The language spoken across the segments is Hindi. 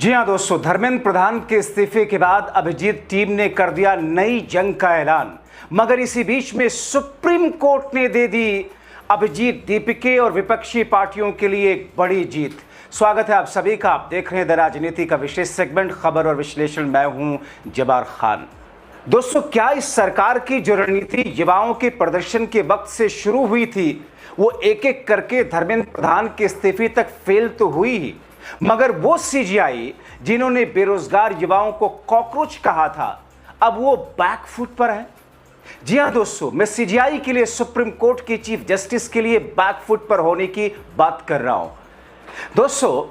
जी हां दोस्तों, धर्मेंद्र प्रधान के इस्तीफे के बाद अभिजीत टीम ने कर दिया नई जंग का ऐलान। मगर इसी बीच में सुप्रीम कोर्ट ने दे दी अभिजीत दीपिके और विपक्षी पार्टियों के लिए एक बड़ी जीत। स्वागत है आप सभी का। आप देख रहे हैं द राजनीति का विशेष सेगमेंट खबर और विश्लेषण। मैं हूं जबार खान। दोस्तों, क्या इस सरकार की जो रणनीति युवाओं के प्रदर्शन के वक्त से शुरू हुई थी, वो एक एक करके धर्मेंद्र प्रधान के इस्तीफे तक फेल तो हुई ही, मगर वो सीजीआई जिन्होंने बेरोजगार युवाओं को कॉकरोच कहा था, अब वो बैकफुट पर है। जी हां दोस्तों, मैं सीजीआई के लिए सुप्रीम कोर्ट के चीफ जस्टिस के लिए बैकफुट पर होने की बात कर रहा हूं। दोस्तों,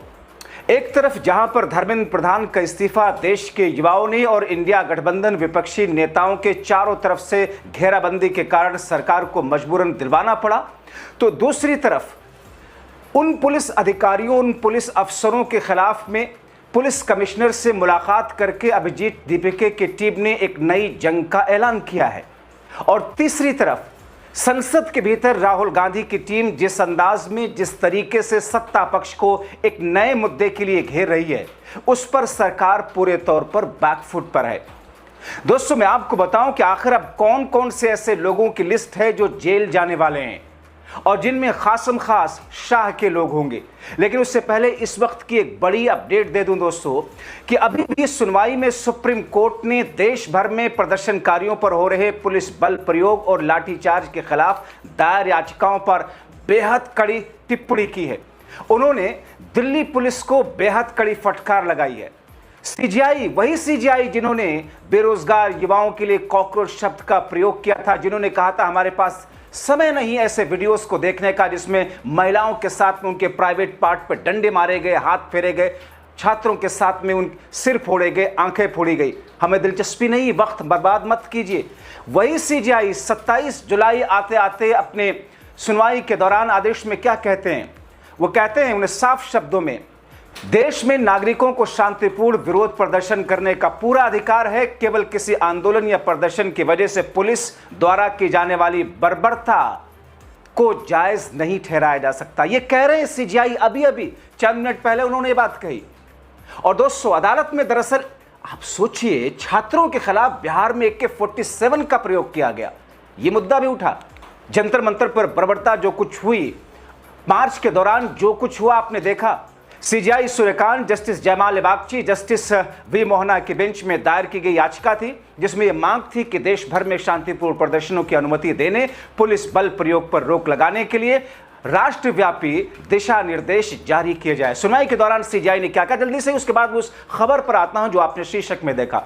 एक तरफ जहां पर धर्मेंद्र प्रधान का इस्तीफा देश के युवाओं ने और इंडिया गठबंधन विपक्षी नेताओं के चारों तरफ से घेराबंदी के कारण सरकार को मजबूरन दिलवाना पड़ा, तो दूसरी तरफ उन पुलिस अधिकारियों, उन पुलिस अफसरों के खिलाफ में पुलिस कमिश्नर से मुलाकात करके अभिजीत दीपिके की टीम ने एक नई जंग का ऐलान किया है। और तीसरी तरफ संसद के भीतर राहुल गांधी की टीम जिस अंदाज में, जिस तरीके से सत्ता पक्ष को एक नए मुद्दे के लिए घेर रही है, उस पर सरकार पूरे तौर पर बैकफुट पर है। दोस्तों, मैं आपको बताऊं कि आखिर अब कौन कौन से ऐसे लोगों की लिस्ट है जो जेल जाने वाले हैं और जिनमें खासम खास शाह के लोग होंगे। लेकिन उससे पहले इस वक्त की एक बड़ी अपडेट दे दूं दोस्तों कि अभी भी सुनवाई में सुप्रीम कोर्ट ने देश भर में प्रदर्शनकारियों पर हो रहे पुलिस बल प्रयोग और लाठीचार्ज के खिलाफ दायर याचिकाओं पर बेहद कड़ी टिप्पणी की है। उन्होंने दिल्ली पुलिस को बेहद कड़ी फटकार लगाई है। सीजीआई, वही सीजीआई जिन्होंने बेरोजगार युवाओं के लिए कॉकरोच शब्द का प्रयोग किया था, जिन्होंने कहा था हमारे पास समय नहीं ऐसे वीडियोस को देखने का जिसमें महिलाओं के साथ में उनके प्राइवेट पार्ट पर डंडे मारे गए, हाथ फेरे गए, छात्रों के साथ में उन सिर फोड़े गए, आंखें फोड़ी गई। हमें दिलचस्पी नहीं, वक्त बर्बाद मत कीजिए। वही सीजीआई 27 जुलाई आते आते अपने सुनवाई के दौरान आदेश में क्या कहते हैं? वो कहते हैं, उन्हें साफ शब्दों में, देश में नागरिकों को शांतिपूर्ण विरोध प्रदर्शन करने का पूरा अधिकार है। केवल किसी आंदोलन या प्रदर्शन की वजह से पुलिस द्वारा की जाने वाली बर्बरता को जायज नहीं ठहराया जा सकता। ये कह रहे हैं सीजीआई, अभी चंद मिनट पहले उन्होंने ये बात कही। और दोस्तों, अदालत में दरअसल आप सोचिए, छात्रों के खिलाफ बिहार में AK-47 का प्रयोग किया गया। ये मुद्दा भी उठा। जंतर मंतर पर बर्बरता जो कुछ हुई, मार्च के दौरान जो कुछ हुआ आपने देखा। सीजीआई सूर्यकांत, जस्टिस जयमाल बागची, जस्टिस वी मोहना की बेंच में दायर की गई याचिका थी, जिसमें यह मांग थी कि देश भर में शांतिपूर्ण प्रदर्शनों की अनुमति देने, पुलिस बल प्रयोग पर रोक लगाने के लिए राष्ट्रव्यापी दिशा निर्देश जारी किए जाए। सुनवाई के दौरान सीजीआई ने क्या कहा, जल्दी से उसके बाद उस खबर पर आता हूं जो आपने शीर्षक में देखा।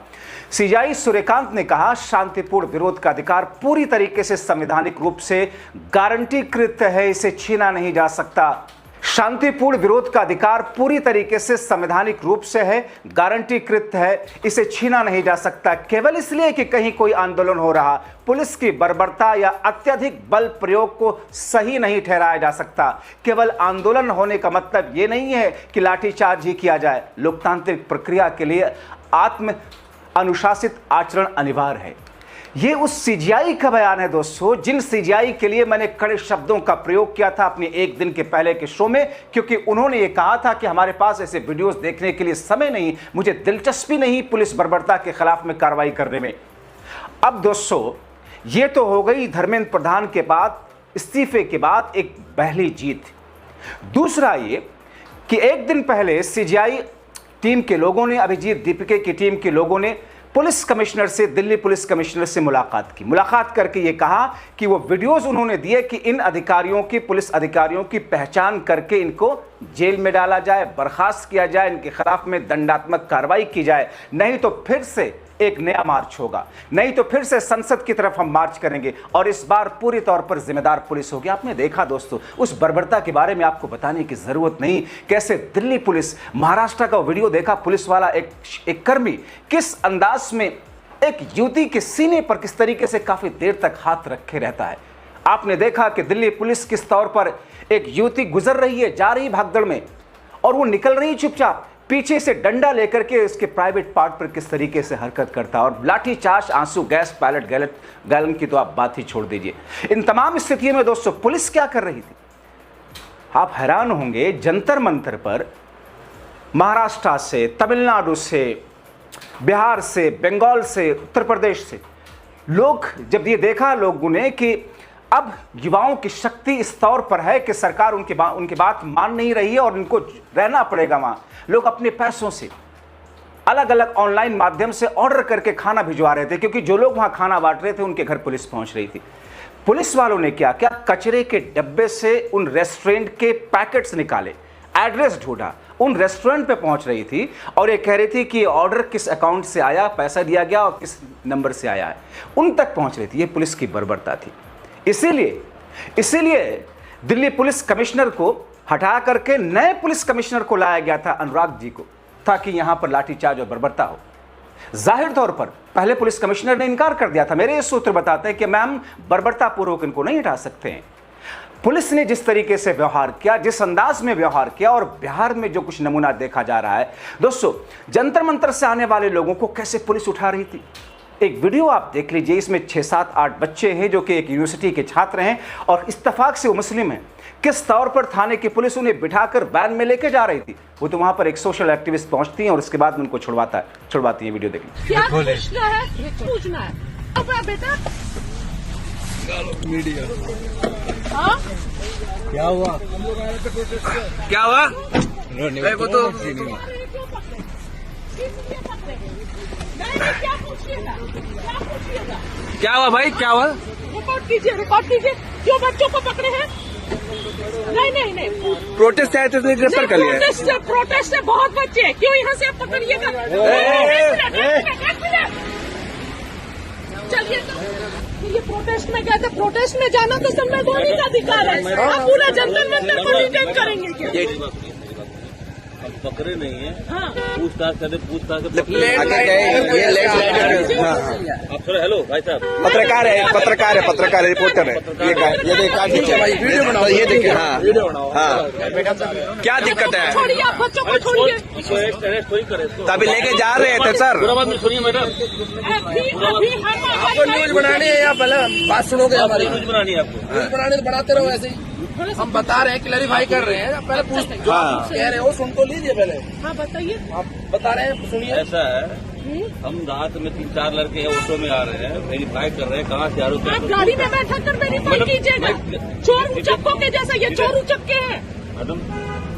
सीजीआई सूर्यकांत ने कहा, शांतिपूर्ण विरोध का अधिकार पूरी तरीके से संवैधानिक रूप से गारंटीकृत है, इसे छीना नहीं जा सकता। शांतिपूर्ण विरोध का अधिकार पूरी तरीके से संवैधानिक रूप से है, गारंटीकृत है, इसे छीना नहीं जा सकता। केवल इसलिए कि कहीं कोई आंदोलन हो रहा, पुलिस की बर्बरता या अत्यधिक बल प्रयोग को सही नहीं ठहराया जा सकता। केवल आंदोलन होने का मतलब यह नहीं है कि लाठीचार्ज ही किया जाए। लोकतांत्रिक प्रक्रिया के लिए आत्म अनुशासित आचरण अनिवार्य है। ये उस सीजीआई का बयान है दोस्तों, जिन सीजीआई के लिए मैंने कड़े शब्दों का प्रयोग किया था अपने एक दिन के पहले के शो में, क्योंकि उन्होंने ये कहा था कि हमारे पास ऐसे वीडियोस देखने के लिए समय नहीं, मुझे दिलचस्पी नहीं पुलिस बर्बरता के खिलाफ में कार्रवाई करने में। अब दोस्तों, ये तो हो गई धर्मेंद्र प्रधान के बाद, इस्तीफे के बाद एक पहली जीत। दूसरा ये कि एक दिन पहले सीजीआई टीम के लोगों ने, अभिजीत दीपिके की टीम के लोगों ने पुलिस कमिश्नर से, दिल्ली पुलिस कमिश्नर से मुलाकात की। मुलाकात करके ये कहा कि वो वीडियोस उन्होंने दिए कि इन अधिकारियों की, पुलिस अधिकारियों की पहचान करके इनको जेल में डाला जाए, बर्खास्त किया जाए, इनके खिलाफ में दंडात्मक कार्रवाई की जाए, नहीं तो फिर से एक नया मार्च होगा, नहीं तो फिर से संसद की तरफ हम मार्च करेंगे और इस बार पूरी तौर पर जिम्मेदार पुलिस होगी। आपने देखा दोस्तों, उस बर्बरता के बारे में आपको बताने की जरूरत नहीं, कैसे दिल्ली पुलिस, महाराष्ट्र का वीडियो देखा, पुलिस वाला एक कर्मी किस अंदाज में एक युवती के सीने पर किस तरीके से काफी देर तक हाथ रखे रहता है। आपने देखा कि दिल्ली पुलिस किस तौर पर एक युवती गुजर रही है, जा रही भागदड़ में, और वो निकल रही चुपचाप, पीछे से डंडा लेकर के उसके प्राइवेट पार्ट पर किस तरीके से हरकत करता है, और लाठीचार्ज, आंसू गैस, पैलेट गैलन की तो आप बात ही छोड़ दीजिए। इन तमाम स्थितियों में दोस्तों पुलिस क्या कर रही थी? आप हैरान होंगे, जंतर मंतर पर महाराष्ट्र से, तमिलनाडु से, बिहार से, बंगाल से, उत्तर प्रदेश से लोग जब ये देखा लोगों ने कि अब युवाओं की शक्ति इस तौर पर है कि सरकार उनकी बात मान नहीं रही है और उनको रहना पड़ेगा वहाँ, लोग अपने पैसों से अलग अलग ऑनलाइन माध्यम से ऑर्डर करके खाना भिजवा रहे थे, क्योंकि जो लोग वहाँ खाना बांट रहे थे उनके घर पुलिस पहुँच रही थी। पुलिस वालों ने क्या क्या कचरे के डब्बे से उन रेस्टोरेंट के पैकेट्स निकाले, एड्रेस ढूंढा, उन रेस्टोरेंट पे पहुंच रही थी और ये कह रही थी कि ऑर्डर किस अकाउंट से आया, पैसा दिया गया और किस नंबर से आया है, उन तक पहुंच रही थी। ये पुलिस की बर्बरता थी। इसीलिए दिल्ली पुलिस कमिश्नर को हटा करके नए पुलिस कमिश्नर को लाया गया था, अनुराग जी को, ताकि यहां पर लाठीचार्ज और बर्बरता हो। जाहिर तौर पर पहले पुलिस कमिश्नर ने इनकार कर दिया था। मेरे ये सूत्र बताते हैं कि मैम बर्बरता पूर्वक इनको नहीं हटा सकते हैं। पुलिस ने जिस तरीके से व्यवहार किया, जिस अंदाज में व्यवहार किया, और बिहार में जो कुछ नमूना देखा जा रहा है दोस्तों, जंतर मंतर से आने वाले लोगों को कैसे पुलिस उठा रही थी। एक वीडियो आप देख लीजिए, इसमें 6, 7, 8 बच्चे हैं जो कि एक यूनिवर्सिटी के छात्र हैं और इत्तेफाक से वो मुस्लिम हैं। किस तौर पर थाने की पुलिस उन्हें बिठाकर वैन में लेके जा रही थी। वो तो वहां पर एक सोशल एक्टिविस्ट पहुंचती हैं और उसके बाद उनको छुड़वाती हैं। वीडियो देखिए। क्या पूछना है? पूछना है बेटा। मीडिया हाँ? क्या हुआ? क्या हुआ? वो तो क्या पूछिएगा? क्या हुआ भाई? क्या हुआ? रिकॉर्ड कीजिए। क्यों बच्चों को पकड़े हैं? नहीं। प्रोटेस्ट आए थे इसलिए गिरफ्तार कर लिया। प्रोटेस्ट है, बहुत बच्चे हैं। क्यों यहाँ से आप पकड़िएगा? चलिए, तो ये प्रोटेस्ट में गए थे। प्रोटेस्ट में जाना तो संवैधानिक अधिकार है। आप पूरा जंतर मंतर को रिटेन करेंगे क्या? पकड़े नहीं है। हाँ। पूछताछ करते अफसर हेलो भाई साहब, पत्रकार है, रिपोर्टर है। ये वीडियो बनाओ, ये देखिए। हाँ, क्या दिक्कत है? छोड़िए, आप बच्चों को छोड़िए। अरेस्ट थोड़ी करे इसको। तभी लेके जा रहे थे सर। पूरा बात सुनिए मैडम, अभी आपको न्यूज बनानी है या पहले बात सुनोगे हमारी? न्यूज बनानी है आपको। न्यूज बनाने तो बनाते रहो ऐसे ही। हम बता रहे हैं, क्लैरिफाई कर रहे हैं। पहले पूछ जो आप कह रहे हो सुन तो लीजिए पहले। हाँ बताइए। आप बता रहे हैं, सुनिए। ऐसा है, हम रात में 3-4 लड़के ऑटो में आ रहे हैं, वेरीफाई कर रहे हैं कहाँ से आ रहे हैं। आप गाड़ी में बैठा कर वेरीफाई कीजिएगा। चोर उचक्कों के जैसा ये चोर उचक्के हैं। मैडम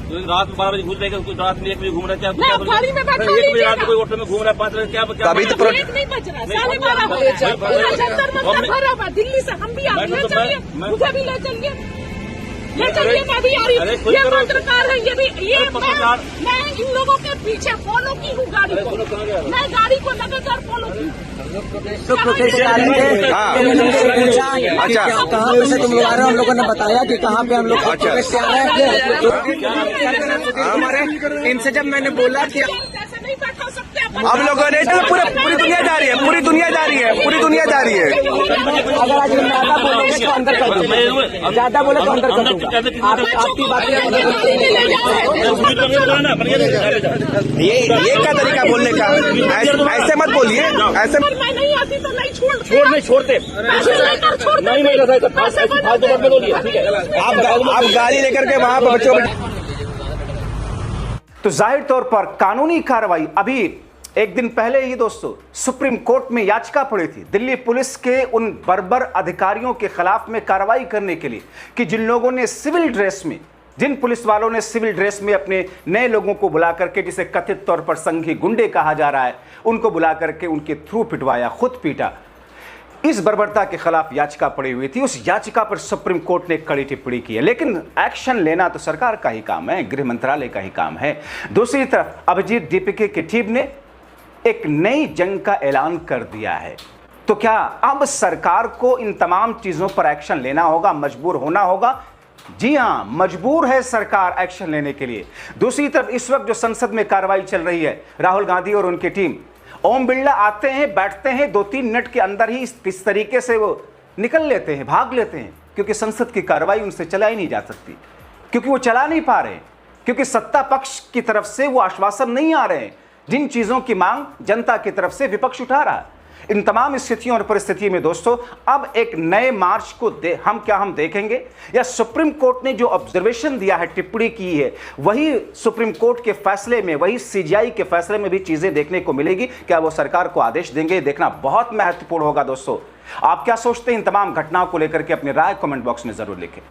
तो रात में 12 बजे घुस जाएगा, कुछ रात में 1 बजे घूम रहा है। नहीं, आप गाड़ी में बैठा 1 बजे रात लीजिएगा। में कोई ऑटो में घूम रहा है, 5 बजे क्या तभी तो एक नहीं बच रहा, 12:30 हो गया। पूरा जंतर मंतर भरा हुआ। दिल्ली से हम भी आ रहे हैं। चलिए, मुझे भी ले चलिए, मैं भी आ रही हूँ। ये पत्रकार है, ये मैं इन लोगों के पीछे फॉलो की हूँ गाड़ी को। मैं गाड़ी को लगातार फॉलो की। तो प्रोटेस्ट आ रहे थे। अच्छा, कहाँ पे से तुम लोग आ रहे हो? हम लोगों ने बताया कि कहाँ पे हम लोग प्रोटेस्ट आ रहे हैं। हमारे इनसे जब मैंने बोला कि ऐसे नहीं बैठा सकते। हम लोगों ने पूरी दुनिया जा रही है, पूरी दुनिया जा रही है। अगर आज ज्यादा बोलेंगे तो अंदर कर दूंगा, ज्यादा बोले तो अंदर कर दूंगा। आपकी बातें ये क्या तरीका बोलने का? ऐसे मत बोलिए, ऐसे मैं नहीं आती तो नहीं छोड़ते आप गाड़ी लेकर के वहां पर बच्चों को। तो जाहिर तौर पर कानूनी कार्रवाई अभी एक दिन पहले ही दोस्तों सुप्रीम कोर्ट में याचिका पड़ी थी दिल्ली पुलिस के उन बर्बर अधिकारियों के खिलाफ में कार्रवाई करने के लिए कि जिन लोगों ने सिविल ड्रेस में, जिन पुलिस वालों ने सिविल ड्रेस में अपने नए लोगों को बुला करके, जिसे कथित तौर पर संघी गुंडे कहा जा रहा है, उनको बुला करके उनके थ्रू पिटवाया, खुद पीटा। इस बर्बरता के खिलाफ याचिका पड़ी हुई थी। उस याचिका पर सुप्रीम कोर्ट ने कड़ी टिप्पणी की है, लेकिन एक्शन लेना तो सरकार का ही काम है, गृह मंत्रालय का ही काम है। दूसरी तरफ अभिजीत दीपिके की टीम ने एक नई जंग का ऐलान कर दिया है। तो क्या अब सरकार को इन तमाम चीजों पर एक्शन लेना होगा, मजबूर होना होगा? जी हां, मजबूर है सरकार एक्शन लेने के लिए। दूसरी तरफ इस वक्त जो संसद में कार्रवाई चल रही है, राहुल गांधी और उनकी टीम, ओम बिरला आते हैं, बैठते हैं, 2-3 मिनट के अंदर ही इस तरीके से वो निकल लेते हैं, भाग लेते हैं, क्योंकि संसद की कार्रवाई उनसे चलाई नहीं जा सकती, क्योंकि वो चला नहीं पा रहे, क्योंकि सत्ता पक्ष की तरफ से वो आश्वासन नहीं आ रहे हैं जिन चीजों की मांग जनता की तरफ से विपक्ष उठा रहा है। इन तमाम स्थितियों और परिस्थितियों में दोस्तों अब एक नए मार्च को हम देखेंगे, या सुप्रीम कोर्ट ने जो ऑब्जर्वेशन दिया है, टिप्पणी की है, वही सुप्रीम कोर्ट के फैसले में, वही सीजीआई के फैसले में भी चीजें देखने को मिलेगी। क्या वो सरकार को आदेश देंगे, देखना बहुत महत्वपूर्ण होगा। दोस्तों आप क्या सोचते हैं इन तमाम घटनाओं को लेकर के अपनी राय कमेंट बॉक्स में जरूर लिखें।